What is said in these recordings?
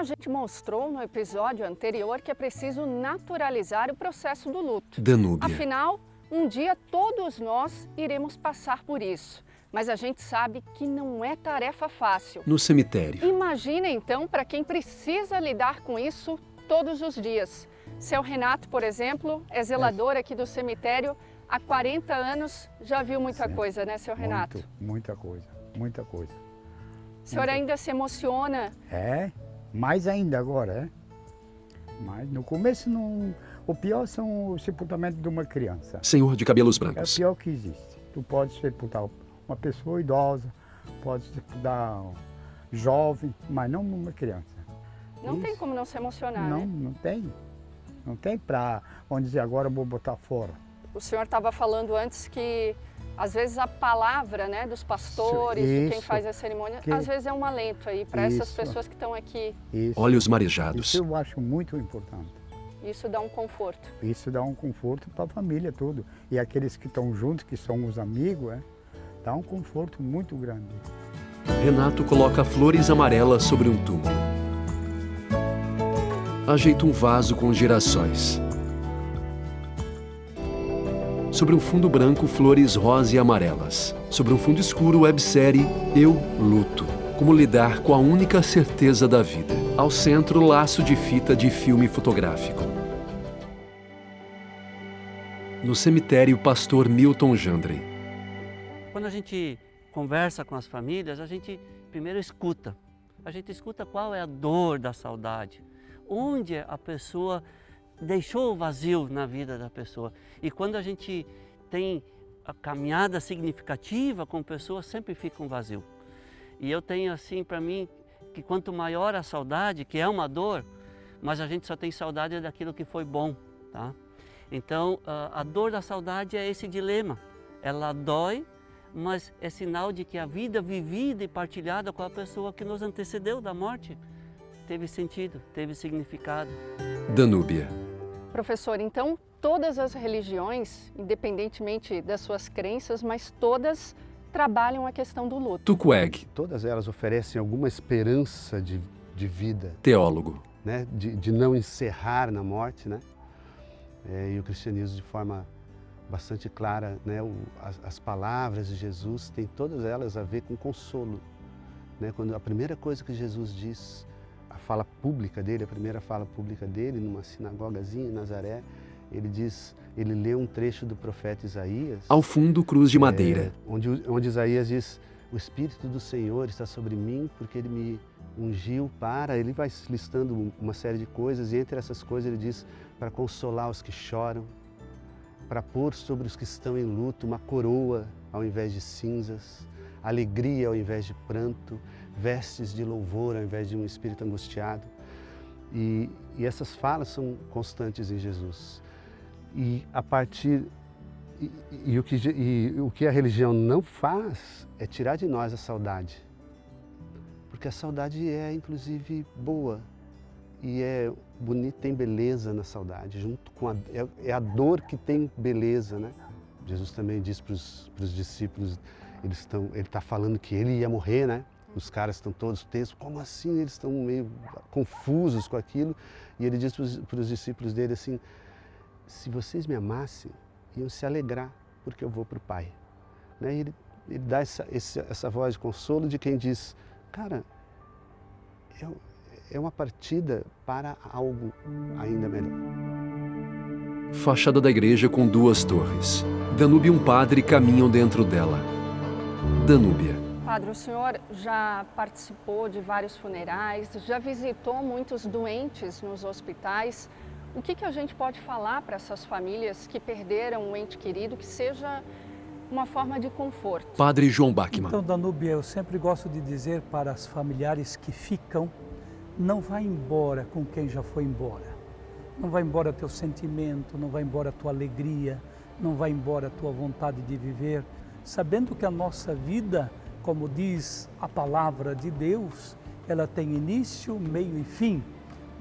A gente mostrou no episódio anterior que é preciso naturalizar o processo do luto. Danúbia. Afinal, um dia todos nós iremos passar por isso. Mas a gente sabe que não é tarefa fácil. No cemitério. Imagina então para quem precisa lidar com isso todos os dias. Seu Renato, por exemplo, é zelador aqui do cemitério. Há 40 anos já viu muita coisa, né, seu Renato? Muita coisa, muita coisa. O senhor ainda se emociona? É, mais ainda agora, Mas no começo não. O pior são o sepultamento de uma criança. Senhor de cabelos É o brancos. pior que existe. Tu pode sepultar uma pessoa idosa, pode sepultar um jovem, mas não uma criança. Não tem como não se emocionar, Não, né? não tem. Não tem pra, vamos dizer, agora eu vou botar fora. O senhor estava falando antes que, às vezes, a palavra, né, dos pastores, de quem Isso. faz a cerimônia, Que- às vezes é um alento aí para essas Isso. pessoas que estão aqui. Isso, Olhos marejados. isso eu acho muito importante. Isso dá um conforto. Isso dá um conforto para a família toda. E aqueles que estão juntos, que são os amigos, dá um conforto muito grande. Renato coloca flores amarelas sobre um túmulo. Ajeita um vaso com girassóis. Sobre um fundo branco, flores rosa e amarelas. Sobre um fundo escuro, websérie Eu Luto. Como lidar com a única certeza da vida. Ao centro, laço de fita de filme fotográfico. No cemitério, pastor Milton Jandre. Quando a gente conversa com as famílias, a gente primeiro escuta. A gente escuta qual é a dor da saudade. Onde a pessoa deixou o vazio na vida da pessoa. E quando a gente tem a caminhada significativa com pessoas, sempre fica um vazio. E eu tenho assim para mim que quanto maior a saudade, que é uma dor, mas a gente só tem saudade daquilo que foi bom, tá? Então a dor da saudade é esse dilema. Ela dói, mas é sinal de que a vida vivida e partilhada com a pessoa que nos antecedeu da morte teve sentido, teve significado. Danúbia. Professor, então todas as religiões, independentemente das suas crenças, mas todas trabalham a questão do luto. Tucueg. Todas elas oferecem alguma esperança de vida, Teólogo. né? De não encerrar na morte, né? E o cristianismo, de forma bastante clara, né? As palavras de Jesus têm todas elas a ver com consolo, né? Quando a primeira coisa que Jesus diz, a fala pública dele, a primeira fala pública dele, numa sinagogazinha em Nazaré, ele lê um trecho do profeta Isaías. Ao fundo, cruz de madeira. Onde Isaías diz: o Espírito do Senhor está sobre mim porque Ele me ungiu para... Ele vai listando uma série de coisas e entre essas coisas ele diz: para consolar os que choram, para pôr sobre os que estão em luto uma coroa ao invés de cinzas, alegria ao invés de pranto, vestes de louvor ao invés de um espírito angustiado. E essas falas são constantes em Jesus. E a partir... o que a religião não faz é tirar de nós a saudade. Porque a saudade é, inclusive, boa. E é bonita, tem beleza na saudade. Junto com é a dor que tem beleza, né? Jesus também diz para os discípulos, ele está falando que ele ia morrer, né? Os caras estão todos tensos. Como assim? Eles estão meio confusos com aquilo. E ele diz para os discípulos dele assim: se vocês me amassem, iam se alegrar, porque eu vou para o Pai. Né? E ele dá essa voz de consolo de quem diz: cara, é uma partida para algo ainda melhor. Fachada da igreja com 2 torres. Danúbia e um padre caminham dentro dela. Danúbia. Padre, o senhor já participou de vários funerais, já visitou muitos doentes nos hospitais. O que a gente pode falar para essas famílias que perderam um ente querido, que seja uma forma de conforto? Padre João Bachmann. Então, Danúbia, eu sempre gosto de dizer para as familiares que ficam: não vá embora com quem já foi embora. Não vai embora teu sentimento, não vai embora tua alegria, não vai embora tua vontade de viver, sabendo que a nossa vida, como diz a palavra de Deus, ela tem início, meio e fim.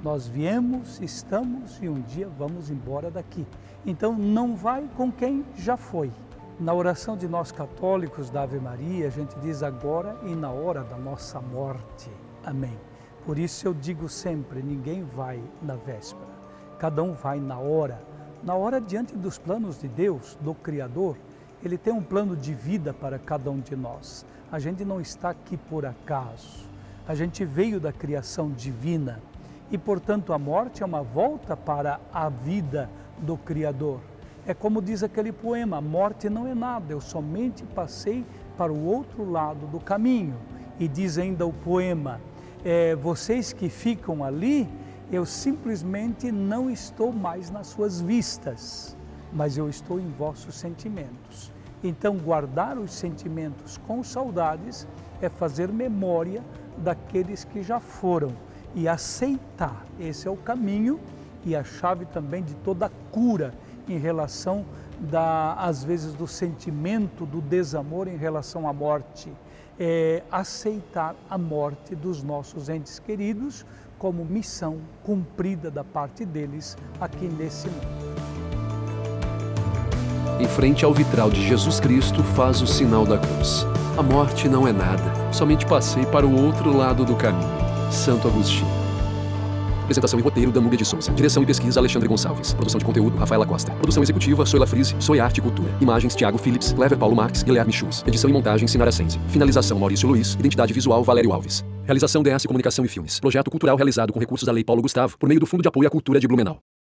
Nós viemos, estamos e um dia vamos embora daqui. Então não vai com quem já foi. Na oração de nós católicos da Ave Maria, a gente diz: agora e na hora da nossa morte. Amém. Por isso eu digo sempre, ninguém vai na véspera, cada um vai na hora diante dos planos de Deus, do Criador. Ele tem um plano de vida para cada um de nós. A gente não está aqui por acaso, a gente veio da criação divina e, portanto, a morte é uma volta para a vida do Criador. É como diz aquele poema, a morte não é nada, eu somente passei para o outro lado do caminho. E diz ainda o poema, vocês que ficam ali, eu simplesmente não estou mais nas suas vistas, mas eu estou em vossos sentimentos. Então, guardar os sentimentos com saudades é fazer memória daqueles que já foram e aceitar. Esse é o caminho e a chave também de toda a cura em relação, às vezes, do sentimento, do desamor em relação à morte. É aceitar a morte dos nossos entes queridos como missão cumprida da parte deles aqui nesse mundo. Em frente ao vitral de Jesus Cristo faz o sinal da cruz. A morte não é nada, somente passei para o outro lado do caminho. Santo Agostinho. Apresentação e roteiro, Danúbia de Souza. Direção e pesquisa, Alexandre Gonçalves. Produção de conteúdo, Rafaela Costa. Produção executiva, Soila Frise, Soy Arte e Cultura. Imagens, Thiago Phillips, Clever Paulo Marques, Guilherme Schultz. Edição e montagem, Sinara Sense. Finalização, Maurício Luiz. Identidade visual, Valério Alves. Realização DS Comunicação e Filmes. Projeto cultural realizado com recursos da Lei Paulo Gustavo, por meio do Fundo de Apoio à Cultura de Blumenau.